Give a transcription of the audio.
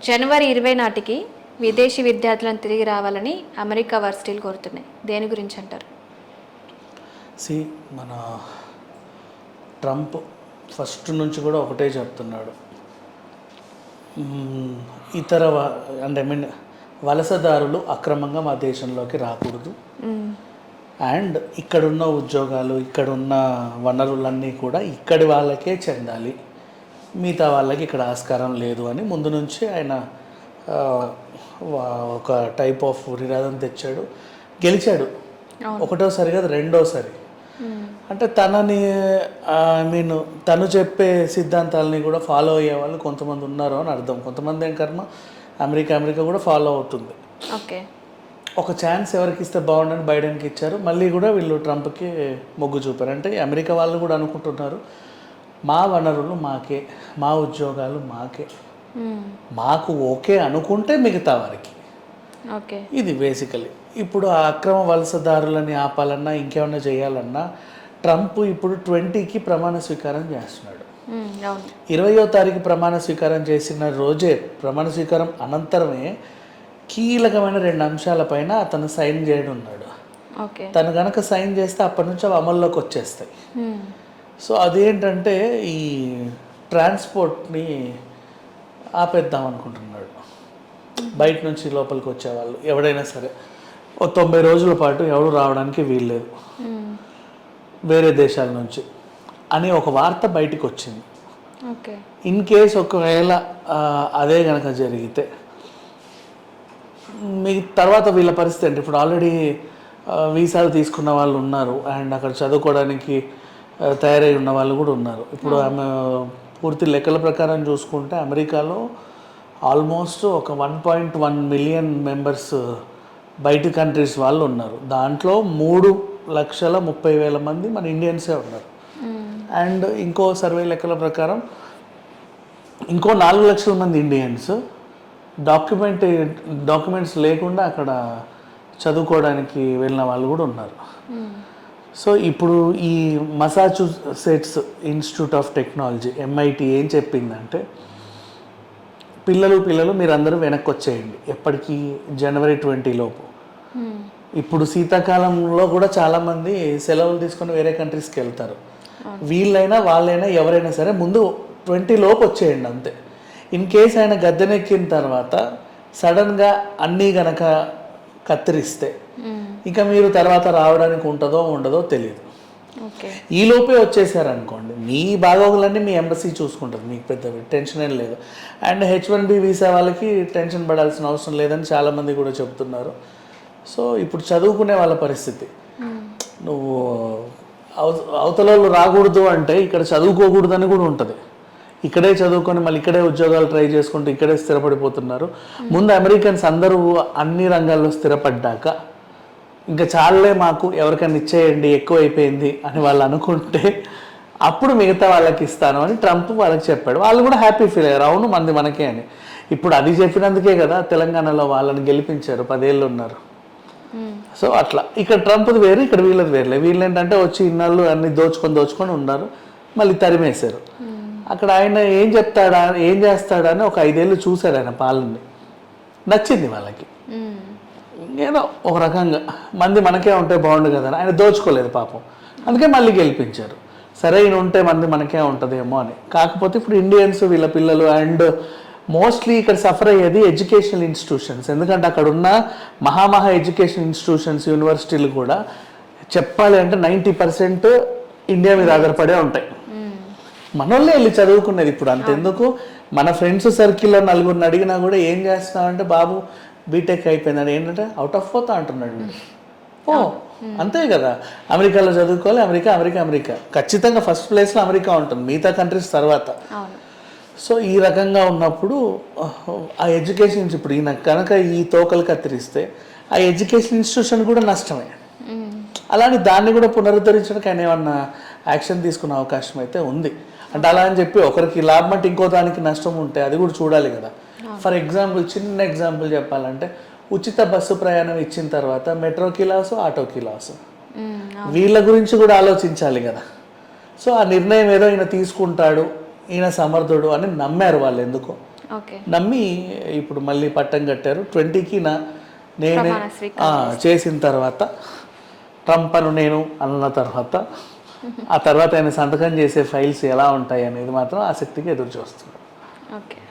జనవరి 20 నాటికి విదేశీ విద్యార్థులను తిరిగి రావాలని అమెరికా వర్సిటీలు కోరుతున్నాయి. దేని గురించి అంటారు? మన ట్రంప్ ఫస్ట్ నుంచి కూడా ఒకటే చెప్తున్నాడు, ఇతర అంటే వలసదారులు అక్రమంగా మా దేశంలోకి రాకూడదు, అండ్ ఇక్కడున్న ఉద్యోగాలు ఇక్కడున్న వనరులన్నీ కూడా ఇక్కడి వాళ్ళకే చెందాలి, మిగతా వాళ్ళకి ఇక్కడ ఆస్కారం లేదు అని ముందు నుంచి ఆయన ఒక టైప్ ఆఫ్ నినాదం తెచ్చాడు. గెలిచాడు. ఒకటోసారి కాదు, రెండోసారి. అంటే తను చెప్పే సిద్ధాంతాలని కూడా ఫాలో అయ్యే వాళ్ళు కొంతమంది ఉన్నారు అని అర్థం. కొంతమంది ఏం కర్మ, అమెరికా కూడా ఫాలో అవుతుంది. ఓకే, ఒక ఛాన్స్ ఎవరికి ఇస్తే బాగుండని బైడెన్కి ఇచ్చారు. మళ్ళీ కూడా వీళ్ళు ట్రంప్కి మొగ్గు చూపారు. అంటే అమెరికా వాళ్ళు కూడా అనుకుంటున్నారు, మా వనరులు మాకే, మా ఉద్యోగాలు మాకే, మాకు ఓకే అనుకుంటే మిగతా వారికి. ఓకే, ఇది బేసికలీ. ఇప్పుడు ఆ అక్రమ వలసదారులని ఆపాలన్నా ఇంకేమన్నా చేయాలన్నా ట్రంప్ ఇప్పుడు 20కి ప్రమాణ స్వీకారం చేస్తున్నాడు. 20వ తారీఖు ప్రమాణ స్వీకారం చేసిన రోజే, ప్రమాణ స్వీకారం అనంతరమే కీలకమైన 2 అంశాలపైన అతను సైన్ చేయడం ఉన్నాడు. తను కనుక సైన్ చేస్తే అప్పటి నుంచి అవి అమల్లోకి వచ్చేస్తాయి. సో అదేంటంటే ఈ ట్రాన్స్పోర్ట్ని ఆపేద్దాం అనుకుంటున్నాడు. బయట నుంచి లోపలికి వచ్చేవాళ్ళు ఎవడైనా సరే 90 రోజుల పాటు ఎవరు రావడానికి వీల్లేదు వేరే దేశాల నుంచి అని ఒక వార్త బయటకు వచ్చింది. ఇన్ కేస్ ఒకవేళ అదే కనుక జరిగితే మీ తర్వాత వీళ్ళ పరిస్థితి ఏంటి? ఇప్పుడు ఆల్రెడీ వీసాలు తీసుకున్న వాళ్ళు ఉన్నారు, అండ్ అక్కడ చదువుకోవడానికి తయారై ఉన్న వాళ్ళు కూడా ఉన్నారు. ఇప్పుడు ఆమె పూర్తి లెక్కల ప్రకారం చూసుకుంటే అమెరికాలో ఆల్మోస్ట్ ఒక 1.1 మిలియన్ మెంబర్స్ బయట కంట్రీస్ వాళ్ళు ఉన్నారు. దాంట్లో 3,30,000 మంది మన ఇండియన్సే ఉన్నారు. అండ్ ఇంకో సర్వే లెక్కల ప్రకారం ఇంకో 4 లక్షల మంది ఇండియన్స్ డాక్యుమెంట్స్ లేకుండా అక్కడ చదువుకోవడానికి వెళ్ళిన వాళ్ళు కూడా ఉన్నారు. సో ఇప్పుడు ఈ Massachusetts institute of technology MIT ఏం చెప్పిందంటే, పిల్లలు మీరందరూ వెనక్కి వచ్చేయండి, ఎప్పటికీ జనవరి 20 లోపు. ఇప్పుడు శీతాకాలంలో కూడా చాలామంది సెలవులు తీసుకొని వేరే కంట్రీస్కి వెళ్తారు. వీళ్ళైనా వాళ్ళైనా ఎవరైనా సరే ముందు 20 లోపు వచ్చేయండి అంతే. ఇన్ కేస్ ఆయన గద్దెనెక్కిన తర్వాత సడన్గా అన్నీ గనక కత్తిరిస్తే ఇంకా మీరు తర్వాత రావడానికి ఉంటుందో ఉండదో తెలియదు. ఈ లోపే వచ్చేసారనుకోండి, మీ బాగోగులన్నీ మీ ఎంబసీ చూసుకుంటుంది, మీకు పెద్ద టెన్షన్ ఏం లేదు. అండ్ H1B వీసా వాళ్ళకి టెన్షన్ పడాల్సిన అవసరం లేదని చాలామంది కూడా చెప్తున్నారు. సో ఇప్పుడు చదువుకునే వాళ్ళ పరిస్థితి, నువ్వు అవతల రాకూడదు అంటే ఇక్కడ చదువుకోకూడదని కూడా ఉంటుంది. ఇక్కడే చదువుకొని మళ్ళీ ఇక్కడే ఉద్యోగాలు ట్రై చేసుకుంటూ ఇక్కడే స్థిరపడిపోతున్నారు. ముందు అమెరికన్స్ అందరూ అన్ని రంగాల్లో స్థిరపడ్డాక ఇంకా చాలే మాకు ఎవరికైనా ఇచ్చేయండి ఎక్కువ అయిపోయింది అని వాళ్ళు అనుకుంటే అప్పుడు మిగతా వాళ్ళకి ఇస్తాను అని ట్రంప్ వాళ్ళకి చెప్పాడు. వాళ్ళు కూడా హ్యాపీ ఫీల్ అయ్యారు, అవును మంది మనకే అని. ఇప్పుడు అది చెప్పినందుకే కదా తెలంగాణలో వాళ్ళని గెలిపించారు, 10 ఏళ్ళు ఉన్నారు. సో అట్లా ఇక్కడ ట్రంప్ది వేరు, ఇక్కడ వీళ్ళది వేరులే. వీళ్ళు ఏంటంటే వచ్చి ఇన్నాళ్ళు అన్ని దోచుకొని ఉన్నారు, మళ్ళీ తరిమేశారు. అక్కడ ఆయన ఏం చేస్తాడా అని ఒక 5 ఏళ్ళు చూశాడు ఆయన పాలనని, నచ్చింది వాళ్ళకి. ఏదో ఒక రకంగా మంది మనకే ఉంటే బాగుండు కదా, ఆయన దోచుకోలేదు పాపం, అందుకే మళ్ళీ గెలిపించారు. సరే ఈయన ఉంటే మంది మనకే ఉంటుందేమో అని. కాకపోతే ఇప్పుడు ఇండియన్స్ వీళ్ళ పిల్లలు అండ్ మోస్ట్లీ ఇక్కడ సఫర్ అయ్యేది ఎడ్యుకేషనల్ ఇన్స్టిట్యూషన్స్. ఎందుకంటే అక్కడ ఉన్న మహా ఎడ్యుకేషన్ ఇన్స్టిట్యూషన్స్ యూనివర్సిటీలు కూడా చెప్పాలి అంటే 90% ఇండియా మీద ఆధారపడే ఉంటాయి. మనోళ్ళే వెళ్ళి చదువుకునేది. ఇప్పుడు అంతెందుకు, మన ఫ్రెండ్స్ సర్కిల్లో 4 అడిగినా కూడా ఏం చేస్తున్నావంటే బాబు బీటెక్ అయిపోయిందని, ఏంటంటే అవుట్ ఆఫ్ పోతా అంటున్నాడు. అంతే కదా, అమెరికాలో చదువుకోవాలి, అమెరికా ఖచ్చితంగా ఫస్ట్ ప్లేస్లో అమెరికా ఉంటుంది, మిగతా కంట్రీస్ తర్వాత. సో ఈ రకంగా ఉన్నప్పుడు ఆ ఎడ్యుకేషన్ ఇప్పుడు ఈయన కనుక ఈ తోకలు కత్తిరిస్తే ఆ ఎడ్యుకేషన్ ఇన్స్టిట్యూషన్ కూడా నష్టమే. అలానే దాన్ని కూడా పునరుద్ధరించడానికి ఆయన ఏమన్నా యాక్షన్ తీసుకునే అవకాశం అయితే ఉంది. అంటే అలా అని చెప్పి ఒకరికి లాభం అంటే ఇంకో దానికి నష్టం ఉంటే అది కూడా చూడాలి కదా. ఫర్ ఎగ్జాంపుల్, చిన్న ఎగ్జాంపుల్ చెప్పాలంటే, ఉచిత బస్సు ప్రయాణం ఇచ్చిన తర్వాత మెట్రోకి లాసు, ఆటోకి లాసు, వీళ్ళ గురించి కూడా ఆలోచించాలి కదా. సో ఆ నిర్ణయం ఏదో ఈయన తీసుకుంటాడు, ఈయన సమర్థుడు అని నమ్మారు వాళ్ళు. ఎందుకో ఓకే. నమ్మి ఇప్పుడు మళ్ళీ పట్టం కట్టారు. 20కి నేనే ప్రమాణ స్వీకారం చేసిన తర్వాత ట్రంప్ అను నేను అన్న తర్వాత ఆ తర్వాత ఆయన సంతకం చేసే ఫైల్స్ ఎలా ఉంటాయి అనేది మాత్రం ఆసక్తిగా ఎదురు చూస్తున్నాను. ఓకే.